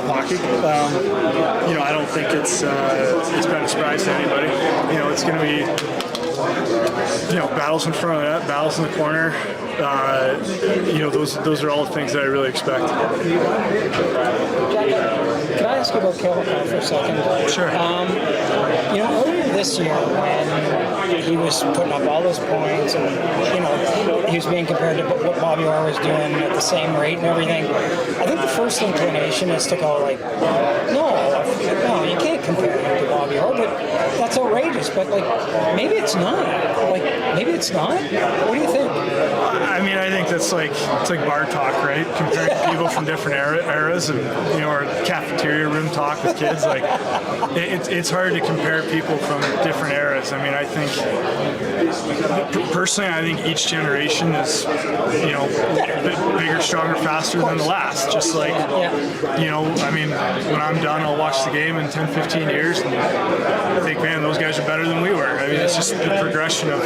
playoff hockey. I don't think it's been a surprise to anybody. It's going to be battles in front of that, battles in the corner. Those are all the things that I really expect. Can I ask you about Cale Makar for a second? Sure. Earlier this year when he was putting up all those points and, he was being compared to what Bobby Orr was doing at the same rate and everything, I think the first inclination is to go like, no, you can't compare him to Bobby Orr, but that's outrageous. But, maybe it's not. Maybe it's not? What do you think? I think that's it's like bar talk, right? Comparing people from different eras and, or cafeteria room talk with kids. It's hard to compare people from different eras. I think, personally, each generation is, bigger, stronger, faster than the last. Just when I'm done, I'll watch the game in 10, 15 years and I think, man, those guys are better than we were. It's just the progression of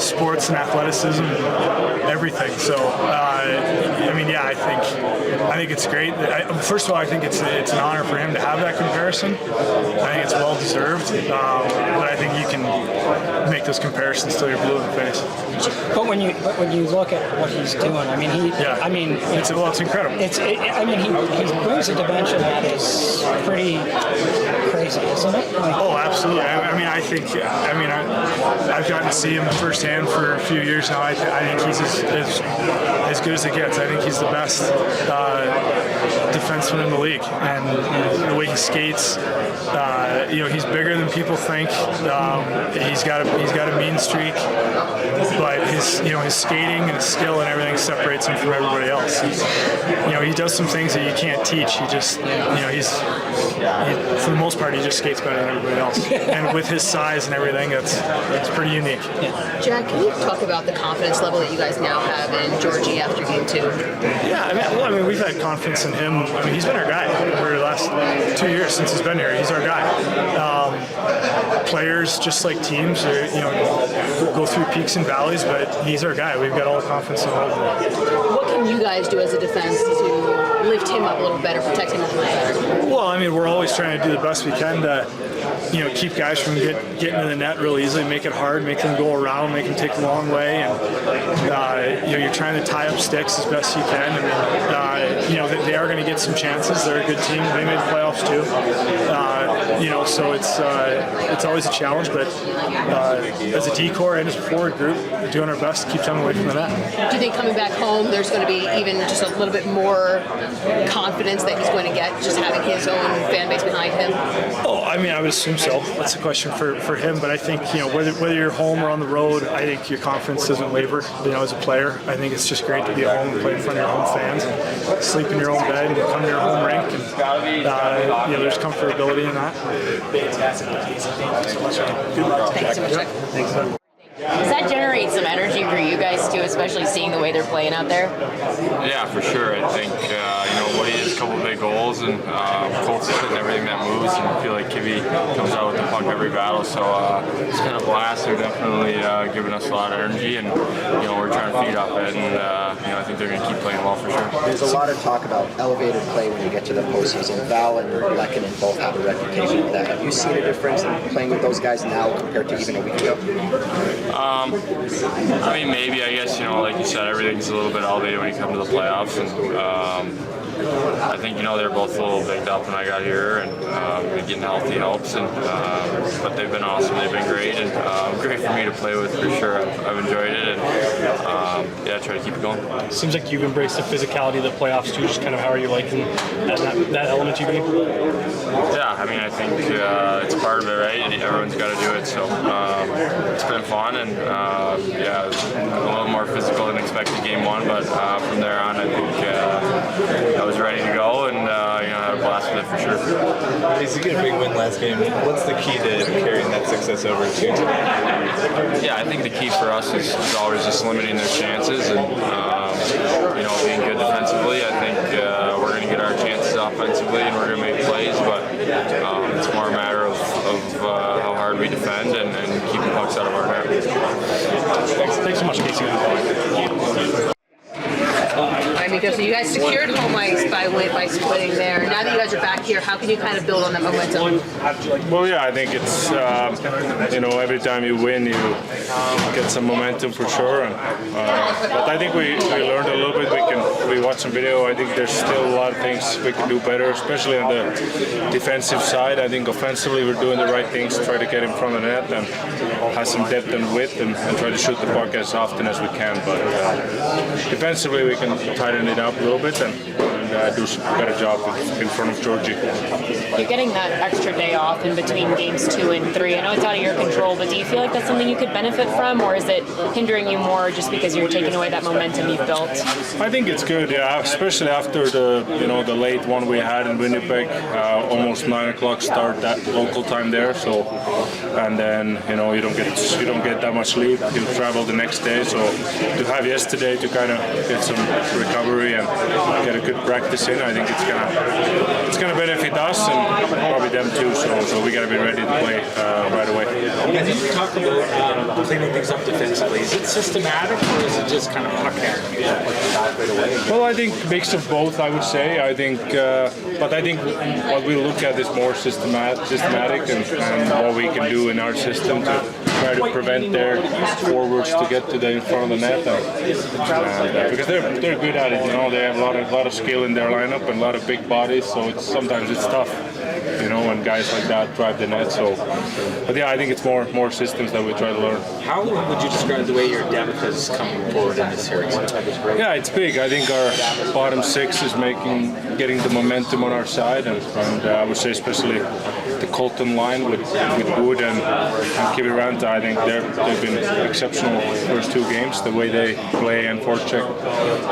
sports and athleticism and everything. So, I think it's great. First of all, I think it's an honor for him to have that comparison. I think it's well deserved, but I think you can make those comparisons till you're blue in the face. But when you look at what he's doing, it's incredible. He brings a dimension that is pretty crazy, isn't it? Absolutely. I've gotten to see him firsthand for a few years now. I think he's as good as it gets. I think he's the best defenseman in the league, and the way he skates, he's bigger than people think. He's got a mean streak, but his skating and his skill and everything separates him from everybody else. He does some things that you can't teach. He just, for the most part, he just skates better than everybody else. And with his size and everything, it's pretty unique. Jack, can you talk about the confidence level that you guys now have in Georgie after Game 2? Yeah, we've had confidence in him. He's been our guy for the last 2 years since he's been here. He's our guy. Players, just like teams, go through peaks and valleys, but he's our guy. We've got all the confidence in the world. What can you guys do as a defense to lift him up a little better, protect him a little better? Well, we're always trying to do the best we can to, keep guys from getting to the net really easily, make it hard, make them go around, make them take the long way, and you're trying to tie up sticks as best you can. They are going to get some chances. They're a good team. They made the playoffs too. So it's always a challenge. But as a D-core and as a forward group, we're doing our best to keep them away from the net. Do you think coming back home, there's going to be even just a little bit more confidence that he's going to get just having his own fan base behind him? I would assume so. That's a question for him. But I think, whether you're home or on the road, I think your confidence doesn't waver, as a player. I think it's just great to be at home and play in front of your home fans and sleep in your own bed and come to your home rink. And, there's comfortability in that. Thanks so much, Jack. Thanks. Does that generate some energy for you guys too, especially seeing the way they're playing out there? Yeah, for sure. I think Woody has a couple big goals and Colt's hitting everything that moves, and I feel like Kibby comes out with the puck every battle. So it's been a blast. They're definitely giving us a lot of energy, and we're trying to feed off it. And I think they're going to keep playing well for sure. There's a lot of talk about elevated play when you get to the postseason. Val and Lehkonen both have a reputation for that. Have you seen a difference in playing with those guys now compared to even a week ago? Maybe, I guess, like you said, everything's a little bit elevated when you come to the playoffs, and I think, they're both a little bigged up when I got here, and getting healthy helps, and but they've been awesome, they've been great, and great for me to play with for sure. I've enjoyed it, and try to keep it going. Seems like you've embraced the physicality of the playoffs too. Just kind of how are you liking that element you bring? Yeah, I think it's part of it, right? Everyone's got to do it, so it's been fun, and a little more physical than expected game one, but from there on, I think I was ready to go, and had a blast with it for sure. You get a big win last game. What's the key to carrying that success over to today? Yeah, I think the key for us is always just limiting their chances and being good defensively. I think we're going to get our chances offensively and we're going to make plays, but it's more a matter of how hard we defend and keeping pucks out of our net. Thanks so much, Casey. I'm Mikko Mikko, so you guys secured home ice by splitting there. Now that you guys are back here, how can you kind of build on that momentum? Well, yeah, I think it's every time you win, you get some momentum for sure. And, but I think we learned a little bit. We watched some video. I think there's still a lot of things we can do better, especially on the defensive side. I think offensively we're doing the right things, try to get in front of the net and have some depth and width, and try to shoot the puck as often as we can. But defensively we can tighten it up a little bit and do a better job in front of Georgie. You're getting that extra day off in between games 2 and 3. I know it's out of your control, but do you feel like that's something you could benefit from, or is it hindering you more just because you're taking away that momentum you've built? I think it's good, yeah, especially after the late one we had in Winnipeg, almost 9 o'clock start that local time there. So, and then you don't get that much sleep. You travel the next day, so to have yesterday to kind of get some recovery and get a good practice in, I think it's gonna benefit us and probably them too. So we gotta be ready to play right away. Can you talk about cleaning things up defensively? Is it systematic or is it just kind of puck handling? Well, I think mix of both. I would say. I think, but I think what we look at is more systematic and what we can do in our system to try to prevent their forwards to get to the in front of the net, because they're good at it. They have a lot of skill in their lineup and a lot of big bodies. So sometimes it's tough, when guys like that drive the net. So, but yeah, I think it's more systems that we try to learn. How would you describe the way your depth is coming forward in this series? Yeah, it's big. I think our bottom 6 is getting the momentum on our side, and I would say especially the Colton line with Wood and Kivi Ranta. I think they've been exceptional first 2 games. The way they play and forecheck,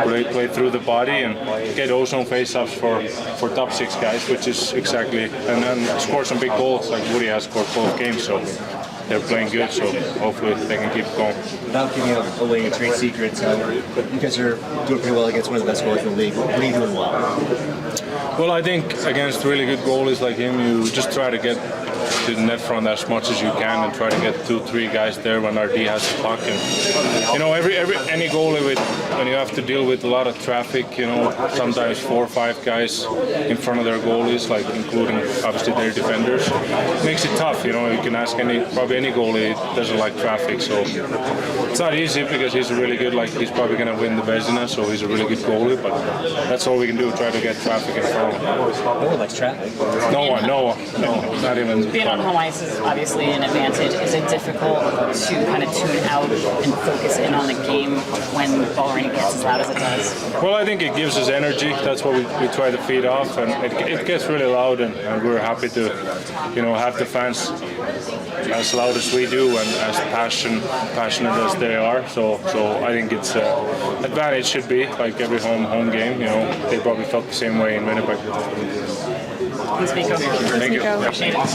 they play through the body and get ozone face-offs for top 6 guys, which is exactly, and then score some big goals like Woody has scored both games. So they're playing good, so hopefully they can keep going. Without giving away your trade secrets, you guys are doing pretty well against one of the best goalies in the league. What are you doing well? Well, I think against really good goalies like him, you just try to get to the net front as much as you can and try to get 2-3 guys there when our D has the puck. And any goalie when you have to deal with a lot of traffic, sometimes 4 or 5 guys in front of their goalies, like including obviously their defenders, makes it tough. You can ask probably any goalie doesn't like traffic, so it's not easy because he's really good. Like he's probably going to win the Vezina, so he's a really good goalie. But that's all we can do: try to get traffic in front of him. No one likes traffic. No, not even. Being on home ice is obviously an advantage. Is it difficult to kind of tune out and focus in on the game when the ball running gets as loud as it does? Well, I think it gives us energy. That's what we try to feed off, and it gets really loud, and we're happy to, have the fans as loud as we do and as passionate as they are. So I think it's advantage should be like every home game. They probably felt the same way in Winnipeg. Thanks, Mikko. Thank you. Appreciate it.